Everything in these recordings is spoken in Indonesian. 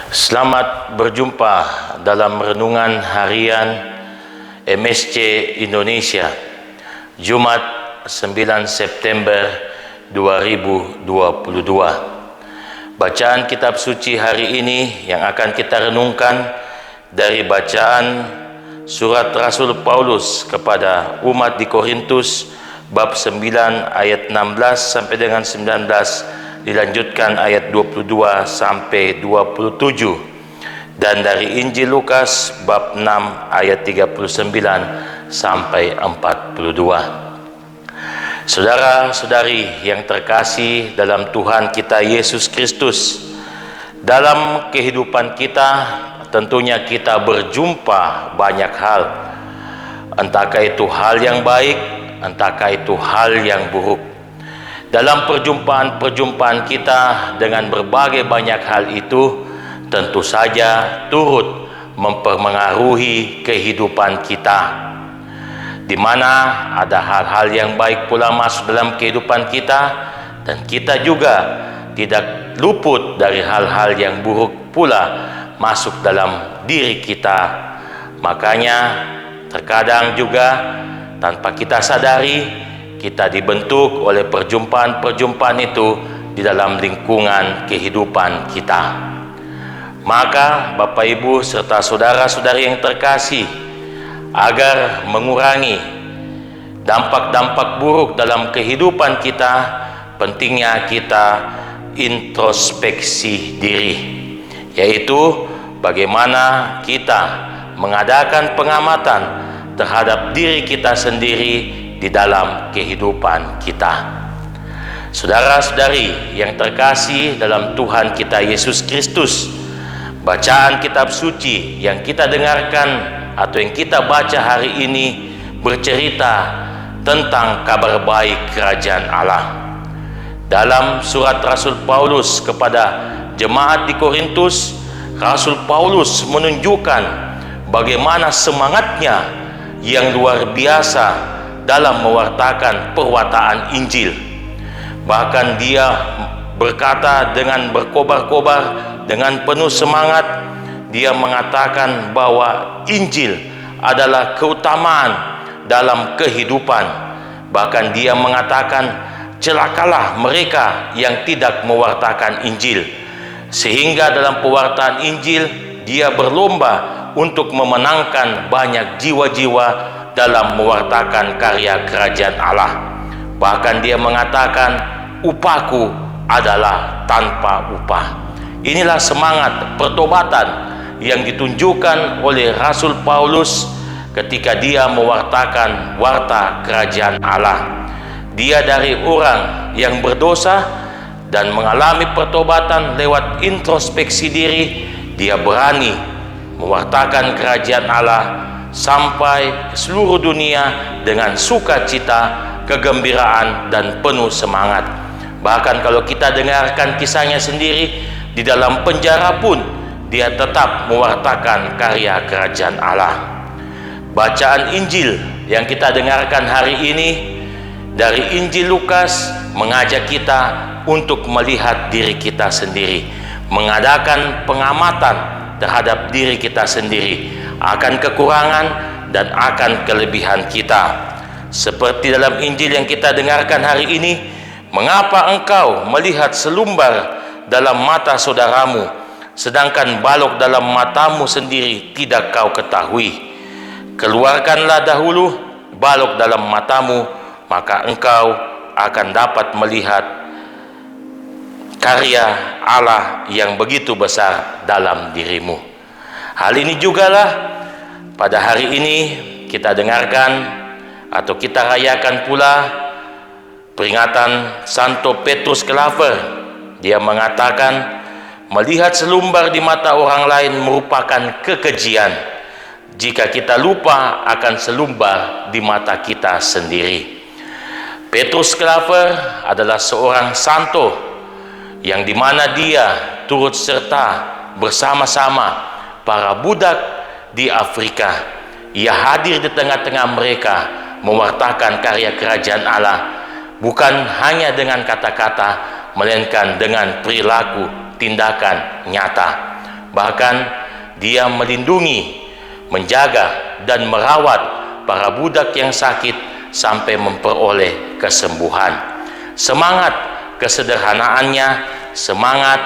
Selamat berjumpa dalam renungan harian MSC Indonesia, Jumat 9 September 2022. Bacaan kitab suci hari ini yang akan kita renungkan dari bacaan surat Rasul Paulus kepada umat di Korintus bab 9 ayat 16 sampai dengan 19, dilanjutkan ayat 22 sampai 27, dan dari Injil Lukas bab 6 ayat 39 sampai 42. Saudara-saudari yang terkasih dalam Tuhan kita Yesus Kristus, dalam kehidupan kita tentunya kita berjumpa banyak hal, entahkah itu hal yang baik, entahkah itu hal yang buruk. Dalam perjumpaan-perjumpaan kita dengan berbagai banyak hal itu tentu saja turut mempengaruhi kehidupan kita, di mana ada hal-hal yang baik pula masuk dalam kehidupan kita, dan kita juga tidak luput dari hal-hal yang buruk pula masuk dalam diri kita. Makanya terkadang juga tanpa kita sadari kita dibentuk oleh perjumpaan-perjumpaan itu di dalam lingkungan kehidupan kita. Maka Bapak Ibu serta saudara-saudari yang terkasih, agar mengurangi dampak-dampak buruk dalam kehidupan kita, pentingnya kita introspeksi diri, yaitu bagaimana kita mengadakan pengamatan terhadap diri kita sendiri di dalam kehidupan kita. Saudara-saudari yang terkasih dalam Tuhan kita Yesus Kristus, bacaan kitab suci yang kita dengarkan atau yang kita baca hari ini bercerita tentang kabar baik kerajaan Allah. Dalam surat Rasul Paulus kepada jemaat di Korintus, Rasul Paulus menunjukkan bagaimana semangatnya yang luar biasa dalam mewartakan perwataan Injil. Bahkan dia berkata dengan berkobar-kobar, dengan penuh semangat, dia mengatakan bahwa Injil adalah keutamaan dalam kehidupan. Bahkan dia mengatakan, celakalah mereka yang tidak mewartakan Injil. Sehingga dalam pewartaan Injil dia berlomba untuk memenangkan banyak jiwa-jiwa dalam mewartakan karya kerajaan Allah. Bahkan dia mengatakan, upahku adalah tanpa upah. Inilah semangat pertobatan yang ditunjukkan oleh Rasul Paulus ketika dia mewartakan warta kerajaan Allah. Dia dari orang yang berdosa dan mengalami pertobatan lewat introspeksi diri, dia berani mewartakan kerajaan Allah sampai ke seluruh dunia dengan sukacita, kegembiraan, dan penuh semangat. Bahkan kalau kita dengarkan kisahnya sendiri, di dalam penjara pun dia tetap mewartakan karya kerajaan Allah. Bacaan Injil yang kita dengarkan hari ini dari Injil Lukas mengajak kita untuk melihat diri kita sendiri, mengadakan pengamatan terhadap diri kita sendiri, akan kekurangan dan akan kelebihan kita. Seperti dalam Injil yang kita dengarkan hari ini, mengapa engkau melihat selumbar dalam mata saudaramu, sedangkan balok dalam matamu sendiri tidak kau ketahui? Keluarkanlah dahulu balok dalam matamu, maka engkau akan dapat melihat karya Allah yang begitu besar dalam dirimu. Hal ini jugalah pada hari ini kita dengarkan atau kita rayakan pula peringatan Santo Petrus Kelaper. Dia mengatakan, melihat selumbar di mata orang lain merupakan kekejian jika kita lupa akan selumbar di mata kita sendiri. Petrus Kelaper adalah seorang santo yang dimana dia turut serta bersama-sama para budak di Afrika. Ia hadir di tengah-tengah mereka mewartakan karya kerajaan Allah, bukan hanya dengan kata-kata, melainkan dengan perilaku tindakan nyata. Bahkan dia melindungi, menjaga, dan merawat para budak yang sakit sampai memperoleh kesembuhan. Semangat kesederhanaannya, semangat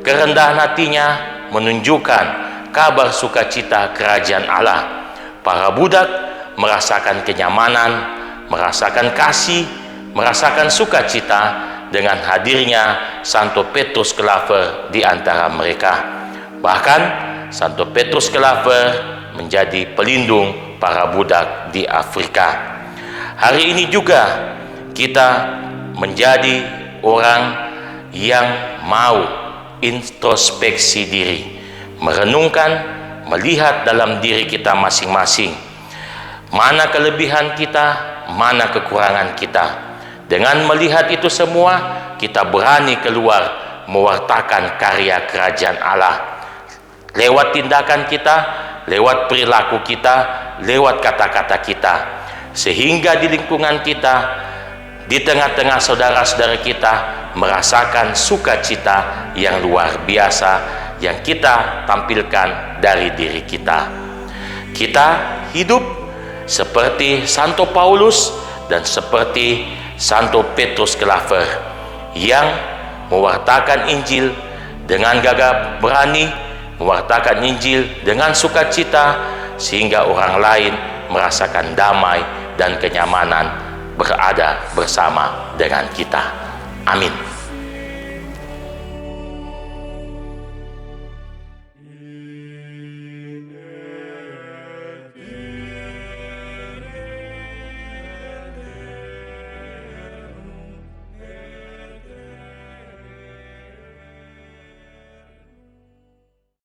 kerendahan hatinya menunjukkan kabar sukacita kerajaan Allah. Para budak merasakan kenyamanan, merasakan kasih, merasakan sukacita dengan hadirnya Santo Petrus Claver di antara mereka. Bahkan Santo Petrus Claver menjadi pelindung para budak di Afrika. Hari ini juga kita menjadi orang yang mau introspeksi diri, merenungkan, melihat dalam diri kita masing-masing, mana kelebihan kita, mana kekurangan kita. Dengan melihat itu semua, kita berani keluar mewartakan karya kerajaan Allah lewat tindakan kita, lewat perilaku kita, lewat kata-kata kita, sehingga di lingkungan kita, di tengah-tengah saudara-saudara kita merasakan sukacita yang luar biasa yang kita tampilkan dari diri kita. Kita hidup seperti Santo Paulus dan seperti Santo Petrus Claver yang mewartakan Injil dengan gagah berani, mewartakan Injil dengan sukacita, sehingga orang lain merasakan damai dan kenyamanan berada bersama dengan kita. Amin.